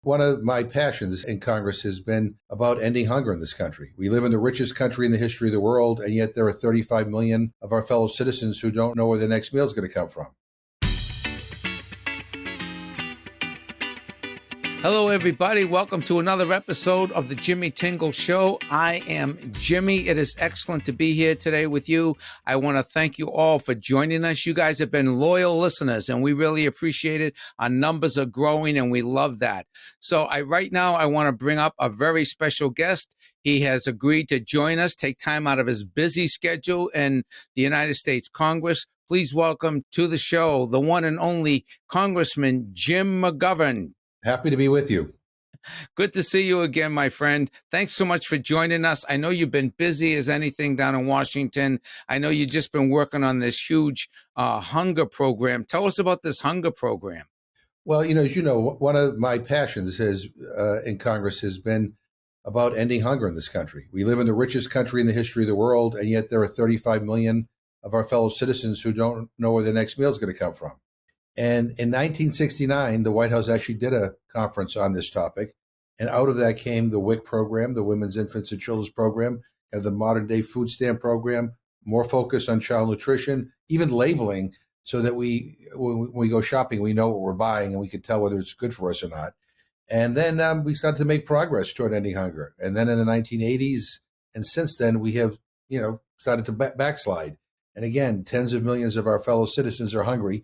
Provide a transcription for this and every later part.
One of my passions in Congress has been about ending hunger in this country. We live in the richest country in the history of the world, and yet there are 35 million of our fellow citizens who don't know where their next meal is going to come from. Hello, everybody. Welcome to another episode of the Jimmy Tingle Show. I am Jimmy. It is excellent to be here today with you. I want to thank you all for joining us. You guys have been loyal listeners, and we really appreciate it. Our numbers are growing, and we love that. So right now, I want to bring up a very special guest. He has agreed to join us, take time out of his busy schedule in the United States Congress. Please welcome to the show the one and only Congressman Jim McGovern. Happy to be with you. Good to see you again, my friend. Thanks so much for joining us. I know you've been busy as anything down in Washington. I know you've just been working on this huge hunger program. Tell us about this hunger program. Well, as you know, one of my passions in Congress has been about ending hunger in this country. We live in the richest country in the history of the world, and yet there are 35 million of our fellow citizens who don't know where their next meal is going to come from. And in 1969, the White House actually did a conference on this topic. And out of that came the WIC program, the Women's, Infants, and Children's Program, and the modern day food stamp program, more focus on child nutrition, even labeling so that when we go shopping, we know what we're buying and we can tell whether it's good for us or not. And then we started to make progress toward ending hunger. And then in the 1980s, and since then, we have, started to backslide. And again, tens of millions of our fellow citizens are hungry.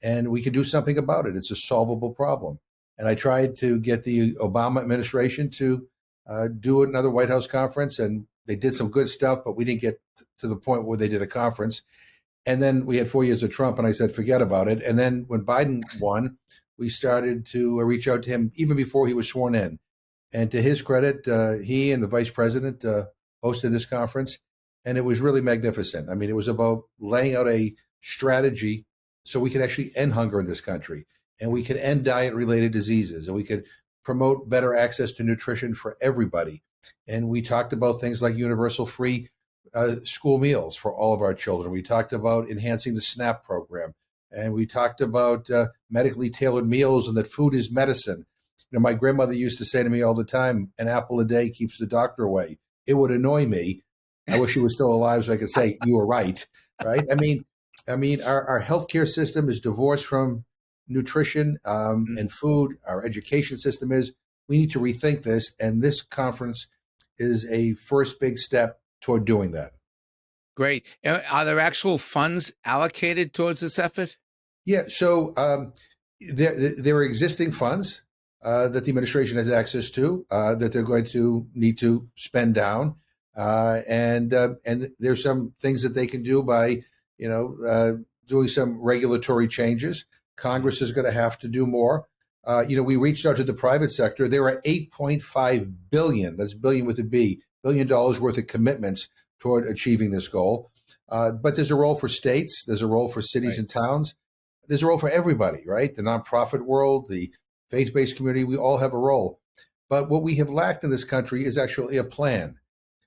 And we can do something about it. It's a solvable problem. And I tried to get the Obama administration to do another White House conference, and they did some good stuff, but we didn't get to the point where they did a conference. And then we had 4 years of Trump, and I said, forget about it. And then when Biden won, we started to reach out to him even before he was sworn in. And to his credit, he and the vice president hosted this conference, and it was really magnificent. I mean, it was about laying out a strategy so we could actually end hunger in this country, and we could end diet-related diseases, and we could promote better access to nutrition for everybody. And we talked about things like universal free school meals for all of our children. We talked about enhancing the SNAP program, and we talked about medically tailored meals and that food is medicine. My grandmother used to say to me all the time, an apple a day keeps the doctor away. It would annoy me. I wish she was still alive so I could say, you were right, right? I mean, our healthcare system is divorced from nutrition and food. Our education system is. We need to rethink this, and this conference is a first big step toward doing that. Great. Are there actual funds allocated towards this effort? Yeah. So there are existing funds that the administration has access to that they're going to need to spend down, and there's some things that they can do by doing some regulatory changes. Congress is going to have to do more. We reached out to the private sector. There are $8.5 billion, that's billion with a B, $1 billion worth of commitments toward achieving this goal. But there's a role for states. There's a role for cities and towns. There's a role for everybody, right? The nonprofit world, the faith-based community, we all have a role. But what we have lacked in this country is actually a plan.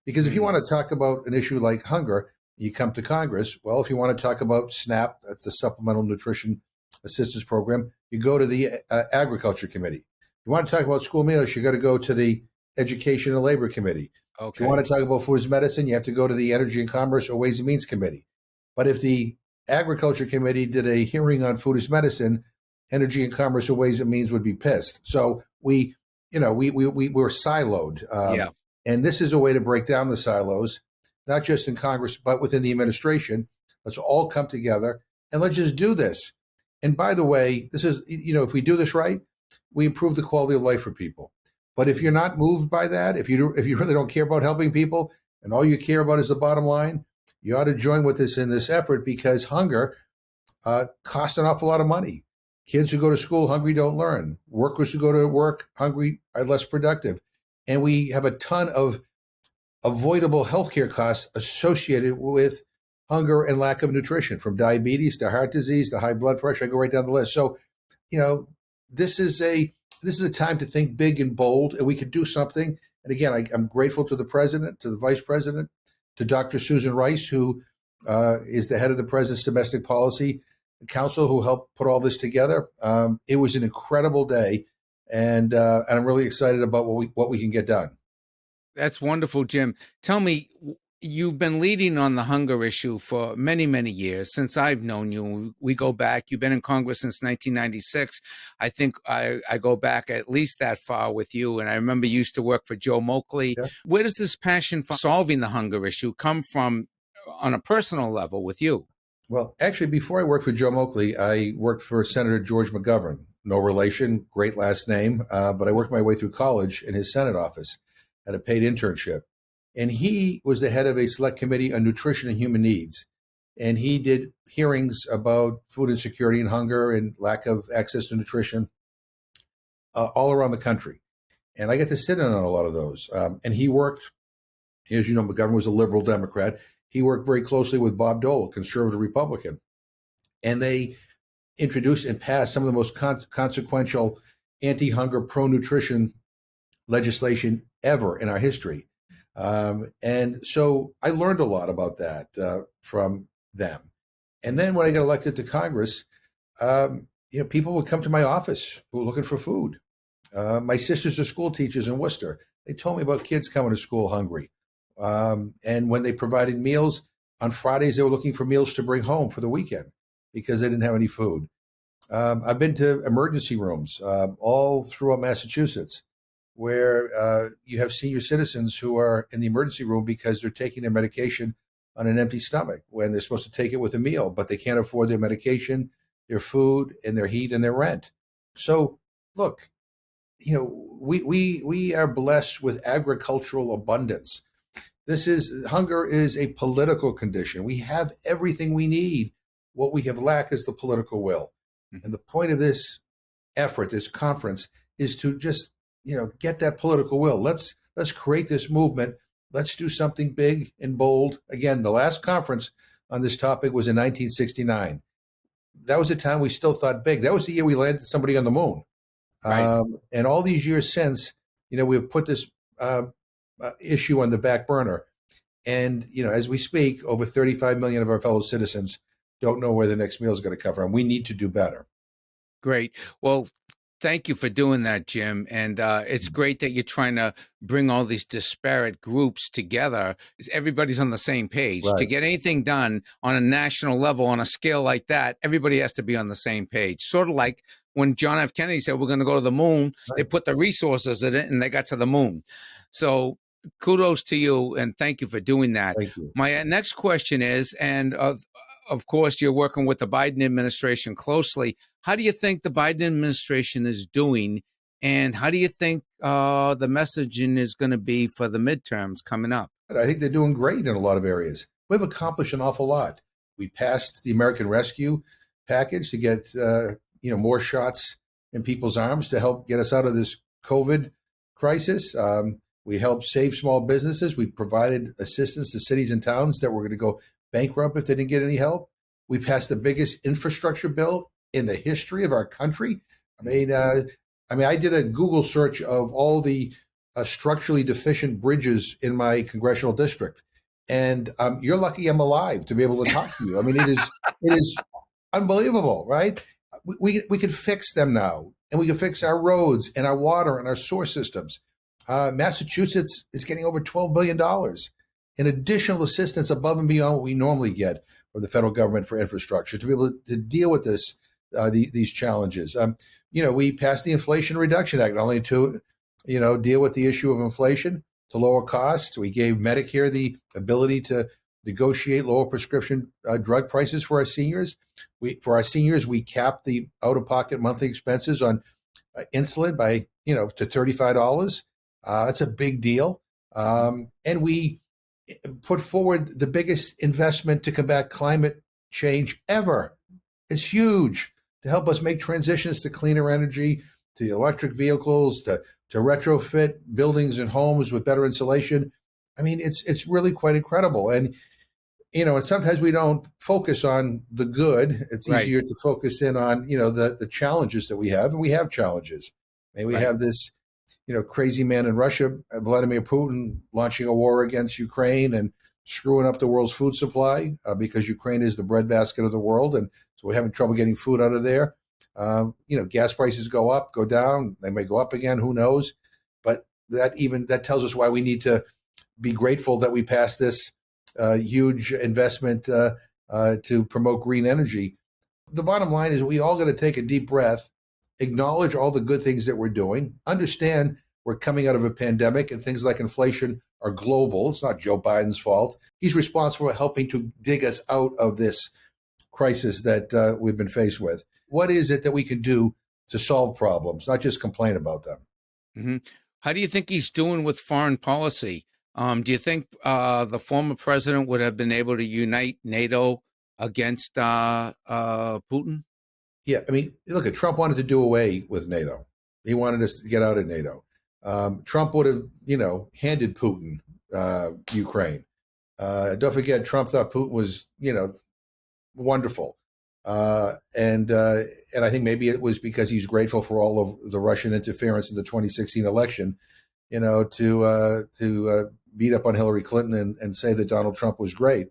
Because if you want to talk about an issue like hunger, you come to Congress. Well, if you want to talk about SNAP, that's the Supplemental Nutrition Assistance Program, you go to the Agriculture Committee. If you want to talk about school meals, you got to go to the Education and Labor Committee. Okay. If you want to talk about food as medicine, you have to go to the Energy and Commerce or Ways and Means Committee. But if the Agriculture Committee did a hearing on food as medicine, Energy and Commerce or Ways and Means would be pissed. So we're siloed. And this is a way to break down the silos, not just in Congress, but within the administration. Let's all come together and let's just do this. And by the way, this is, if we do this right, we improve the quality of life for people. But if you're not moved by that, if you really don't care about helping people and all you care about is the bottom line, you ought to join with us in this effort, because hunger costs an awful lot of money. Kids who go to school hungry don't learn. Workers who go to work hungry are less productive. And we have a ton of avoidable healthcare costs associated with hunger and lack of nutrition, from diabetes to heart disease to high blood pressure. I go right down the list. So, this is a time to think big and bold, and we could do something. And again, I'm grateful to the president, to the vice president, to Dr. Susan Rice, who is the head of the president's domestic policy council, who helped put all this together. It was an incredible day. and I'm really excited about what we can get done. That's wonderful, Jim. Tell me, you've been leading on the hunger issue for many, many years since I've known you. We go back. You've been in Congress since 1996. I think I go back at least that far with you. And I remember you used to work for Joe Moakley. Yeah. Where does this passion for solving the hunger issue come from on a personal level with you? Well, actually, before I worked for Joe Moakley, I worked for Senator George McGovern. No relation, great last name, but I worked my way through college in his Senate office at a paid internship. And he was the head of a select committee on nutrition and human needs. And he did hearings about food insecurity and hunger and lack of access to nutrition all around the country. And I got to sit in on a lot of those. And he worked, as you know, McGovern was a liberal Democrat. He worked very closely with Bob Dole, a conservative Republican. And they introduced and passed some of the most consequential anti-hunger, pro-nutrition legislation ever in our history. And so I learned a lot about that from them. And then when I got elected to Congress, people would come to my office who were looking for food. My sisters are school teachers in Worcester. They told me about kids coming to school hungry. And when they provided meals on Fridays, they were looking for meals to bring home for the weekend because they didn't have any food. I've been to emergency rooms all throughout Massachusetts where you have senior citizens who are in the emergency room because they're taking their medication on an empty stomach when they're supposed to take it with a meal, but they can't afford their medication, their food, and their heat and their rent. So, look, we are blessed with agricultural abundance. Hunger is a political condition. We have everything we need. What we have lacked is the political will. And the point of this effort, this conference, is to just, get that political will. Let's create this movement. Let's do something big and bold. Again, the last conference on this topic was in 1969. That was a time we still thought big. That was the year we landed somebody on the moon. Right. And all these years since, we've put this issue on the back burner. And, as we speak, over 35 million of our fellow citizens don't know where the next meal is going to come from. We need to do better. Great. Well, thank you for doing that, Jim. And it's great that you're trying to bring all these disparate groups together. Everybody's on the same page. Right. To get anything done on a national level, on a scale like that, everybody has to be on the same page. Sort of like when John F. Kennedy said, we're going to go to the moon, right. They put the resources in it and they got to the moon. So kudos to you and thank you for doing that. Thank you. My next question is, and of course, you're working with the Biden administration closely. How do you think the Biden administration is doing? And how do you think the messaging is going to be for the midterms coming up? I think they're doing great in a lot of areas. We've accomplished an awful lot. We passed the American Rescue package to get more shots in people's arms to help get us out of this COVID crisis. We helped save small businesses. We provided assistance to cities and towns that were going to go bankrupt if they didn't get any help. We passed the biggest infrastructure bill in the history of our country. I mean, I did a Google search of all the structurally deficient bridges in my congressional district, and you're lucky I'm alive to be able to talk to you. I mean, it is unbelievable, right? We can fix them now, and we can fix our roads and our water and our sewer systems. Massachusetts is getting over $12 billion in additional assistance above and beyond what we normally get from the federal government for infrastructure to be able to deal with these challenges. We passed the Inflation Reduction Act, not only to, deal with the issue of inflation, to lower costs. We gave Medicare the ability to negotiate lower prescription drug prices for our seniors. We capped the out-of-pocket monthly expenses on insulin by, to $35. That's a big deal. And we put forward the biggest investment to combat climate change ever. It's huge to help us make transitions to cleaner energy, to electric vehicles, to retrofit buildings and homes with better insulation. I mean, it's really quite incredible. And, and sometimes we don't focus on the good. It's easier to focus in on, the challenges that we have. And we have challenges. And we have this, crazy man in Russia, Vladimir Putin, launching a war against Ukraine and screwing up the world's food supply because Ukraine is the breadbasket of the world. And so we're having trouble getting food out of there. Gas prices go up, go down. They may go up again. Who knows? But that tells us why we need to be grateful that we passed this huge investment to promote green energy. The bottom line is we all got to take a deep breath, acknowledge all the good things that we're doing, understand we're coming out of a pandemic and things like inflation are global. It's not Joe Biden's fault. He's responsible for helping to dig us out of this crisis that we've been faced with. What is it that we can do to solve problems, not just complain about them? Mm-hmm. How do you think he's doing with foreign policy? Do you think the former president would have been able to unite NATO against Putin? Yeah, I mean, look, Trump wanted to do away with NATO. He wanted us to get out of NATO. Trump would have, handed Putin Ukraine. Don't forget, Trump thought Putin was, wonderful. And I think maybe it was because he's grateful for all of the Russian interference in the 2016 election, to beat up on Hillary Clinton and say that Donald Trump was great.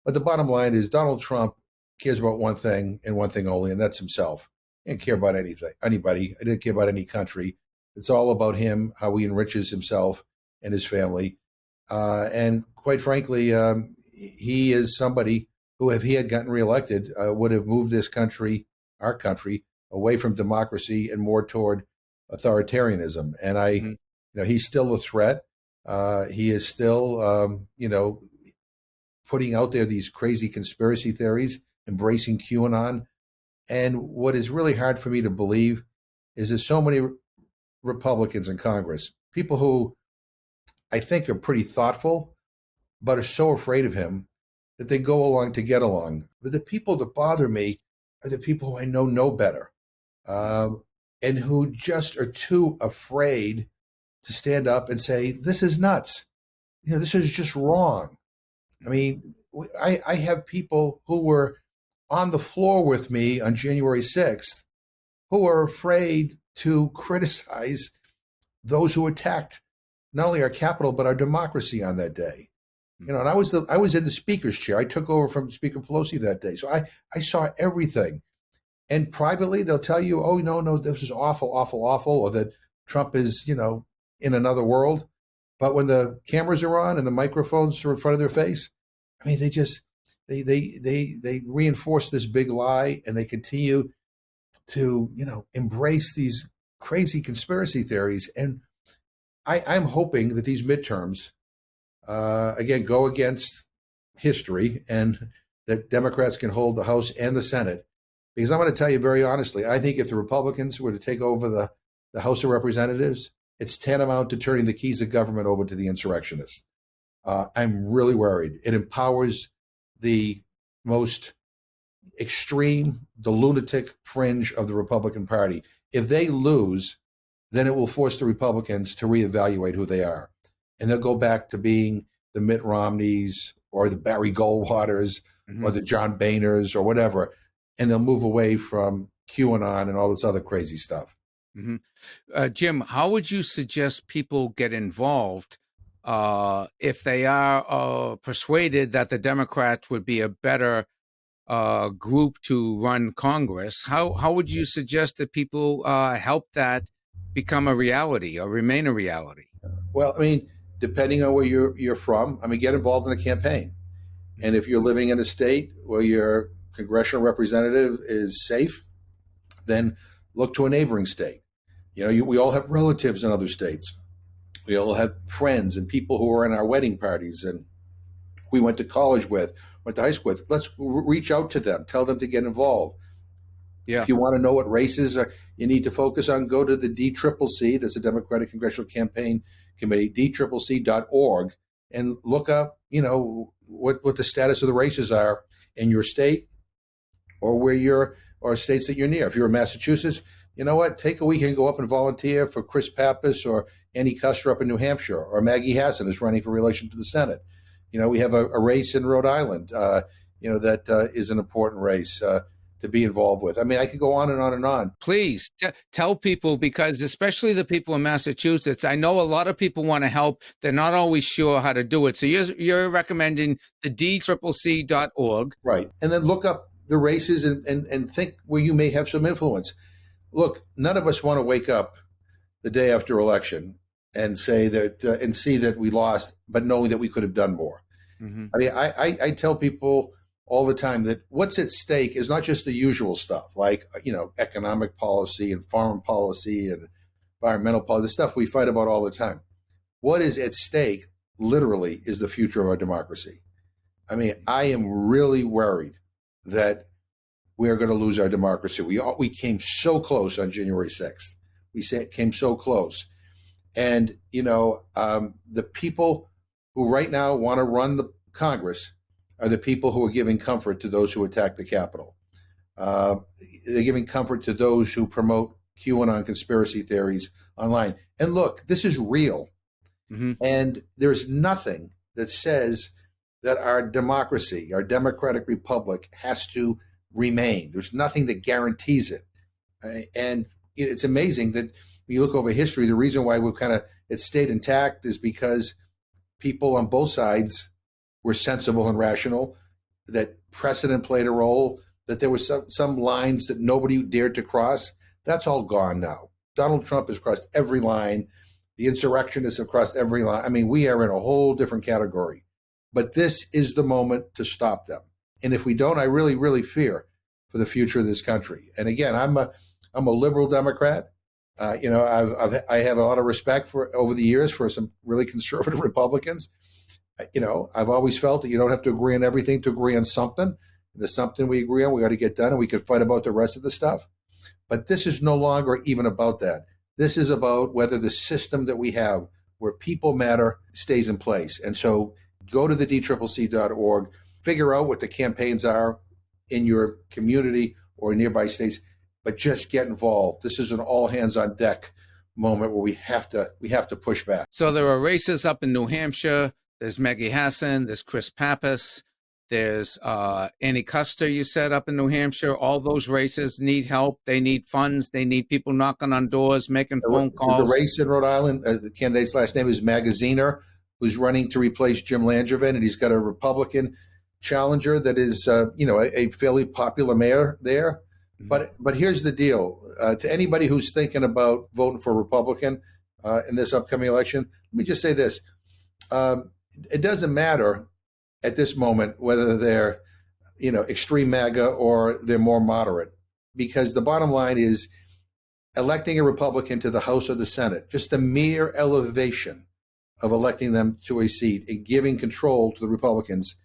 But the bottom line is Donald Trump cares about one thing and one thing only, and that's himself. He didn't care about anybody. I didn't care about any country. It's all about him, how he enriches himself and his family. And quite frankly, he is somebody who, if he had gotten reelected, would have moved this country, our country, away from democracy and more toward authoritarianism. And he's still a threat. He is still, putting out there these crazy conspiracy theories, embracing QAnon. And what is really hard for me to believe is there's so many Republicans in Congress, people who I think are pretty thoughtful, but are so afraid of him that they go along to get along. But the people that bother me are the people who I know better, and who just are too afraid to stand up and say, this is nuts. This is just wrong. I mean, I have people who were on the floor with me on January 6th who are afraid to criticize those who attacked not only our Capitol, but our democracy on that day. And I was in the speaker's chair. I took over from Speaker Pelosi that day. So I saw everything. And privately, they'll tell you, oh, no, this is awful, awful, awful, or that Trump is, in another world. But when the cameras are on and the microphones are in front of their face, I mean, they reinforce this big lie, and they continue to, embrace these crazy conspiracy theories. And I'm hoping that these midterms, again, go against history, and that Democrats can hold the House and the Senate. Because I'm going to tell you very honestly, I think if the Republicans were to take over the House of Representatives, it's tantamount to turning the keys of government over to the insurrectionists. I'm really worried. It empowers the most extreme, the lunatic fringe of the Republican Party. If they lose, then it will force the Republicans to reevaluate who they are. And they'll go back to being the Mitt Romneys or the Barry Goldwaters or the John Boehners or whatever. And they'll move away from QAnon and all this other crazy stuff. Jim, how would you suggest people get involved if they are persuaded that the Democrats would be a better group to run Congress? How would you suggest that people help that become a reality or remain a reality? Well, I mean, depending on where you're from, get involved in a campaign. And if you're living in a state where your congressional representative is safe, then look to a neighboring state. We all have relatives in other states. We all have friends and people who are in our wedding parties and we went to college with, went to high school with. Let's reach out to them, tell them to get involved. Yeah. If you want to know what races you need to focus on, go to the DCCC, that's the Democratic Congressional Campaign Committee, dCCC.org, and look up, what the status of the races are in your state or or states that you're near. If you're in Massachusetts, you know what? Take a weekend and go up and volunteer for Chris Pappas or Annie Custer up in New Hampshire, or Maggie Hassan is running for re-election to the Senate. We have a race in Rhode Island, that is an important race to be involved with. I could go on and on and on. Please tell people, because especially the people in Massachusetts, I know a lot of people want to help. They're not always sure how to do it. So you're recommending the dCCC.org. Right. And then look up the races and think where you may have some influence. look, none of us want to wake up the day after election and say that and see that we lost, but knowing that we could have done more. Mm-hmm. I mean, I tell people all the time that what's at stake is not just the usual stuff like, economic policy and foreign policy and environmental policy, the stuff we fight about all the time. What is at stake literally is the future of our democracy. I mean, I am really worried that we are going to lose our democracy. We came so close on January 6th. Came so close. And, the people who right now want to run the Congress are the people who are giving comfort to those who attack the Capitol. They're giving comfort to those who promote QAnon conspiracy theories online. And look, this is real. Mm-hmm. And there's nothing that says that our democracy, our democratic republic, has to remain. There's nothing that guarantees it. And it's amazing that when you look over history, the reason why it stayed intact is because people on both sides were sensible and rational, that precedent played a role, that there was some lines that nobody dared to cross. That's all gone now. Donald Trump has crossed every line. The insurrectionists have crossed every line. I mean, we are in a whole different category. But this is the moment to stop them. And if we don't, I really, really fear for the future of this country. And again, I'm a liberal Democrat. I have a lot of respect for over the years for some really conservative Republicans. I've always felt that you don't have to agree on everything to agree on something. And there's something we agree on, we got to get done, and we could fight about the rest of the stuff. But this is no longer even about that. This is about whether the system that we have, where people matter, stays in place. And so go to the DCCC.org, figure out what the campaigns are in your community or nearby states, but just get involved. This is an all hands on deck moment where we have to push back. So there are races up in New Hampshire. There's Maggie Hassan. There's Chris Pappas. There's Annie Custer, you said, up in New Hampshire. All those races need help. They need funds. They need people knocking on doors, making phone calls. The race in Rhode Island, the candidate's last name is Magaziner, who's running to replace Jim Langevin, and he's got a Republican challenger that is, a fairly popular mayor there. But here's the deal. To anybody who's thinking about voting for a Republican in this upcoming election, let me just say this. It doesn't matter at this moment whether they're, extreme MAGA or they're more moderate, because the bottom line is electing a Republican to the House or the Senate, just the mere elevation of electing them to a seat and giving control to the Republicans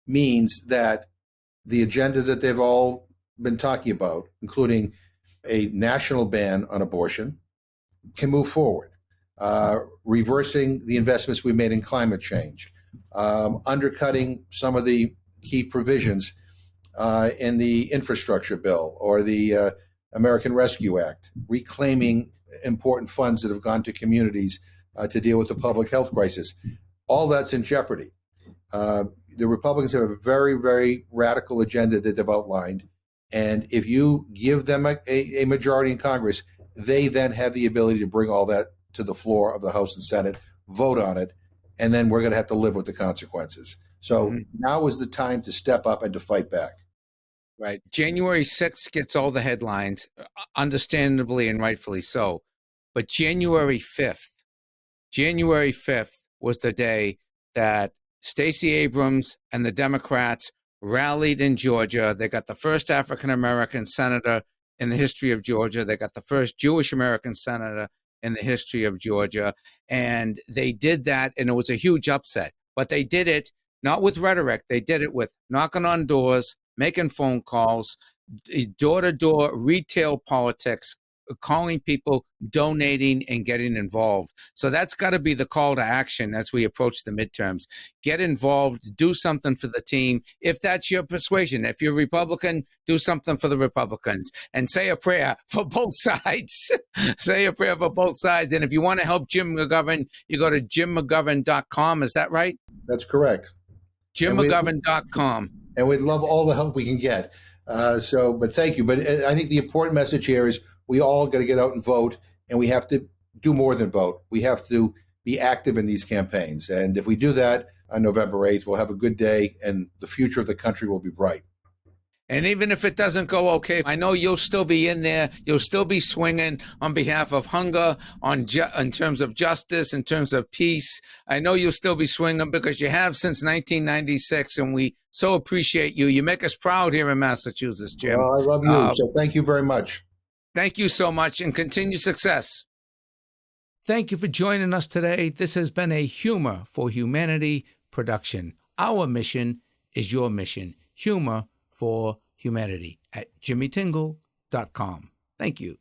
means that the agenda that they've all been talking about, including a national ban on abortion, can move forward. Reversing the investments we made in climate change, undercutting some of the key provisions in the infrastructure bill or the American Rescue Act, reclaiming important funds that have gone to communities to deal with the public health crisis. All that's in jeopardy. The Republicans have a very, very radical agenda that they've outlined. And if you give them a majority in Congress, they then have the ability to bring all that to the floor of the House and Senate, vote on it, and then we're going to have to live with the consequences. So now is the time to step up and to fight back. Right. January 6th gets all the headlines, understandably and rightfully so. But January 5th was the day that Stacey Abrams and the Democrats rallied in Georgia. They got the first African-American senator in the history of Georgia. They got the first Jewish-American senator in the history of Georgia. And they did that, and it was a huge upset. But they did it not with rhetoric. They did it with knocking on doors, making phone calls, door-to-door retail politics, calling people, donating, and getting involved. So that's got to be the call to action as we approach the midterms. Get involved, do something for the team. If that's your persuasion, if you're Republican, do something for the Republicans and say a prayer for both sides. Say a prayer for both sides. And if you want to help Jim McGovern, you go to jimmcgovern.com. Is that right? That's correct. jimmcgovern.com. And we'd love all the help we can get. But thank you. But I think the important message here is we all got to get out and vote, and we have to do more than vote. We have to be active in these campaigns. And if we do that on November 8th, we'll have a good day, and the future of the country will be bright. And even if it doesn't go okay, I know you'll still be in there. You'll still be swinging on behalf of hunger, in terms of justice, in terms of peace. I know you'll still be swinging because you have since 1996, and we so appreciate you. You make us proud here in Massachusetts, Jim. Well, I love you, so thank you very much. Thank you so much, and continued success. Thank you for joining us today. This has been a Humor for Humanity production. Our mission is your mission. Humor for Humanity at jimmytingle.com. Thank you.